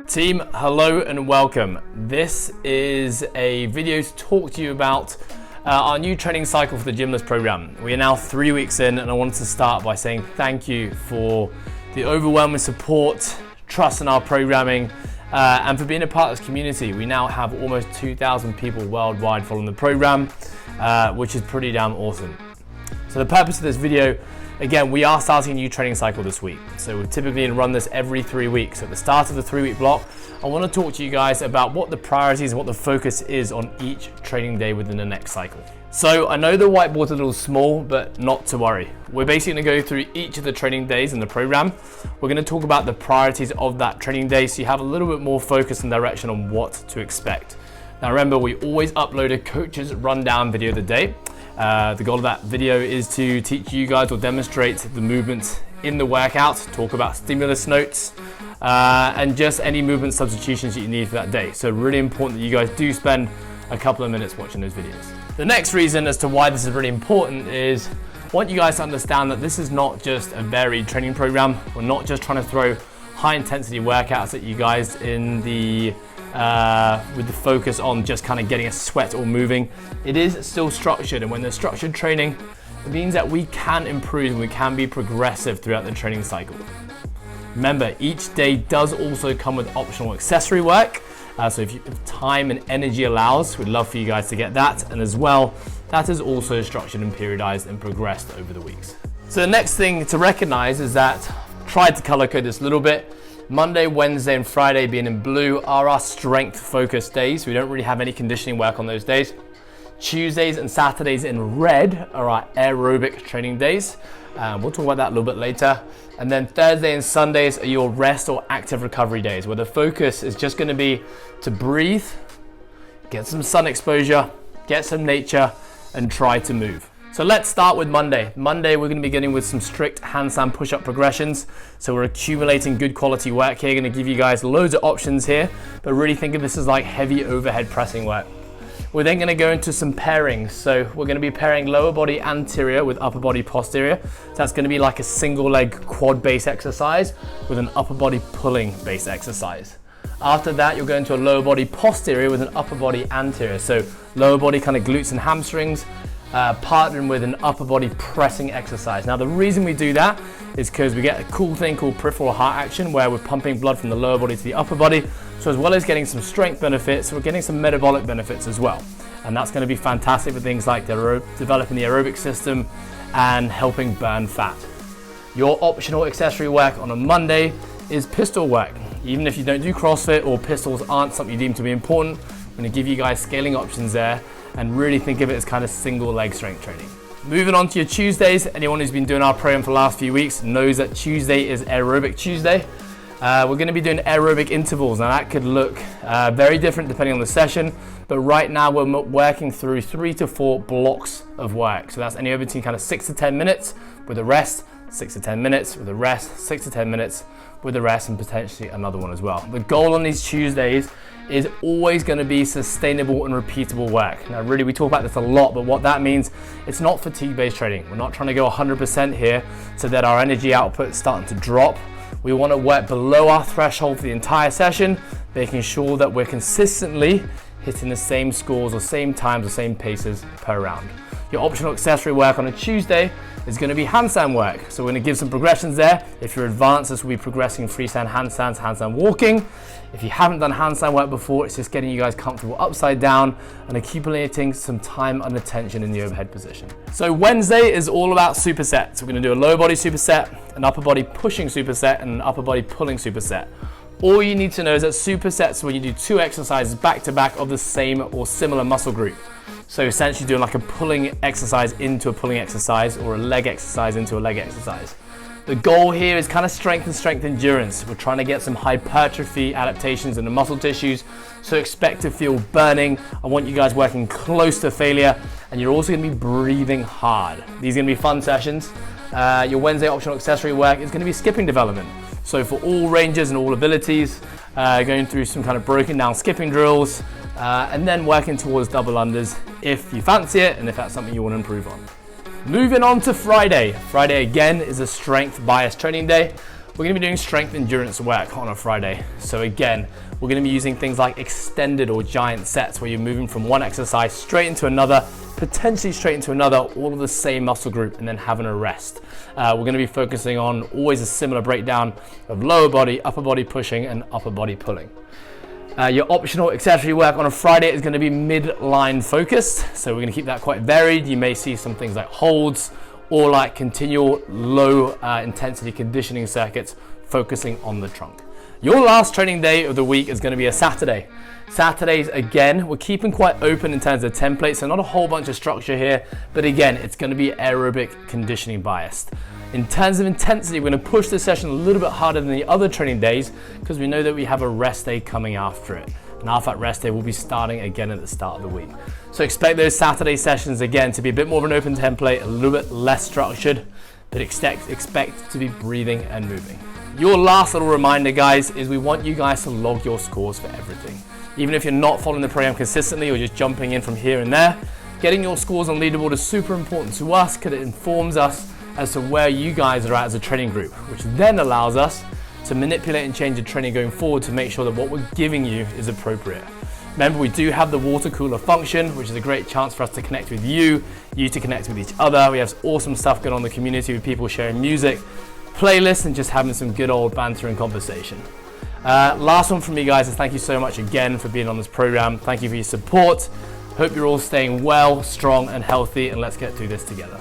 Team, hello and welcome. This is a video to talk to you about our new training cycle for the GYMLESS program. We are now 3 weeks in, and I wanted to start by saying thank you for the overwhelming support, trust in our programming, and for being a part of this community. We now have almost 2,000 people worldwide following the program, which is pretty damn awesome. So the purpose of this video, again, we are starting a new training cycle this week. So we typically run this every 3 weeks. At the start of the 3-week block, I want to talk to you guys about what the priorities and what the focus is on each training day within the next cycle. So I know the whiteboard's a little small, but not to worry. We're basically going to go through each of the training days in the program. We're going to talk about the priorities of that training day so you have a little bit more focus and direction on what to expect. Now remember, we always upload a coach's rundown video of the day. The goal of that video is to teach you guys or demonstrate the movements in the workout, talk about stimulus notes, and just any movement substitutions that you need for that day. So really important that you guys do spend a couple of minutes watching those videos. The next reason as to why this is really important is I want you guys to understand that this is not just a varied training program. We're not just trying to throw high intensity workouts at you guys in the with the focus on just kind of getting a sweat or moving. It is still structured, and when there's structured training, it means that we can improve and we can be progressive throughout the training cycle. Remember, each day does also come with optional accessory work. So if time and energy allows, we'd love for you guys to get that. And as well, that is also structured and periodized and progressed over the weeks. So the next thing to recognize is that tried to color code this a little bit. Monday, Wednesday, and Friday being in blue are our strength focused days. We don't really have any conditioning work on those days. Tuesdays and Saturdays in red are our aerobic training days. We'll talk about that a little bit later. And then Thursday and Sundays are your rest or active recovery days, where the focus is just going to be to breathe, get some sun exposure, get some nature, and try to move. So let's start with Monday. Monday, we're going to be getting with some strict handstand push-up progressions. So we're accumulating good quality work here. Going to give you guys loads of options here, but really think of this as like heavy overhead pressing work. We're then going to go into some pairings. So we're going to be pairing lower body anterior with upper body posterior. So that's going to be like a single leg quad base exercise with an upper body pulling base exercise. After that, you'll go into a lower body posterior with an upper body anterior. So lower body kind of glutes and hamstrings, partnering with an upper body pressing exercise. Now the reason we do that is because we get a cool thing called peripheral heart action, where we're pumping blood from the lower body to the upper body. So as well as getting some strength benefits, we're getting some metabolic benefits as well. And that's going to be fantastic for things like developing the aerobic system and helping burn fat. Your optional accessory work on a Monday is pistol work. Even if you don't do CrossFit or pistols aren't something you deem to be important, I'm going to give you guys scaling options there and really think of it as kind of single leg strength training. Moving on to your Tuesdays, anyone who's been doing our program for the last few weeks knows that Tuesday is aerobic Tuesday. We're going to be doing aerobic intervals. Now that could look very different depending on the session, but right now we're working through 3 to 4 blocks of work. So that's anywhere between kind of 6 to 10 minutes with a rest, 6 to 10 minutes with a rest, 6 to 10 minutes with a rest, and potentially another one as well. The goal on these Tuesdays is always going to be sustainable and repeatable work. Now really, we talk about this a lot, but what that means, it's not fatigue-based training. We're not trying to go 100% here so that our energy output is starting to drop. We want to work below our threshold for the entire session, making sure that we're consistently hitting the same scores or same times or same paces per round. Your optional accessory work on a Tuesday is going to be handstand work. So we're going to give some progressions there. If you're advanced, this will be progressing freestyle handstands, handstand walking. If you haven't done handstand work before, it's just getting you guys comfortable upside down and accumulating some time under tension in the overhead position. So Wednesday is all about supersets. We're going to do a lower body superset, an upper body pushing superset, and an upper body pulling superset. All you need to know is that supersets are when you do 2 exercises back to back of the same or similar muscle group. So essentially doing like a pulling exercise into a pulling exercise, or a leg exercise into a leg exercise. The goal here is kind of strength endurance. We're trying to get some hypertrophy adaptations in the muscle tissues, so expect to feel burning. I want you guys working close to failure, and you're also going to be breathing hard. These are going to be fun sessions. Your Wednesday optional accessory work is going to be skipping development. So for all ranges and all abilities, going through some kind of broken down skipping drills, and then working towards double unders if you fancy it and if that's something you want to improve on. Moving on to Friday. Friday again is a strength bias training day. We're going to be doing strength endurance work on a Friday. So again, we're going to be using things like extended or giant sets where you're moving from one exercise straight into another, potentially straight into another, all of the same muscle group, and then having a rest. We're going to be focusing on always a similar breakdown of lower body, upper body pushing, and upper body pulling. Your optional accessory work on a Friday is going to be midline focused. So we're going to keep that quite varied. You may see some things like holds or like continual low intensity conditioning circuits focusing on the trunk. Your last training day of the week is going to be a Saturday. Saturdays, again, we're keeping quite open in terms of templates, so not a whole bunch of structure here, but again, it's going to be aerobic conditioning biased. In terms of intensity, we're going to push this session a little bit harder than the other training days because we know that we have a rest day coming after it. And after that rest day, we'll be starting again at the start of the week. So expect those Saturday sessions again to be a bit more of an open template, a little bit less structured, but expect to be breathing and moving. Your last little reminder, guys, is we want you guys to log your scores for everything. Even if you're not following the program consistently or just jumping in from here and there, getting your scores on leaderboard is super important to us because it informs us as to where you guys are at as a training group, which then allows us to manipulate and change the training going forward to make sure that what we're giving you is appropriate. Remember, we do have the water cooler function, which is a great chance for us to connect with you to connect with each other. We have awesome stuff going on in the community with people sharing music, playlists, and just having some good old banter and conversation. Last one from me, guys, is thank you so much again for being on this program. Thank you for your support. Hope you're all staying well, strong, and healthy, and let's get through this together.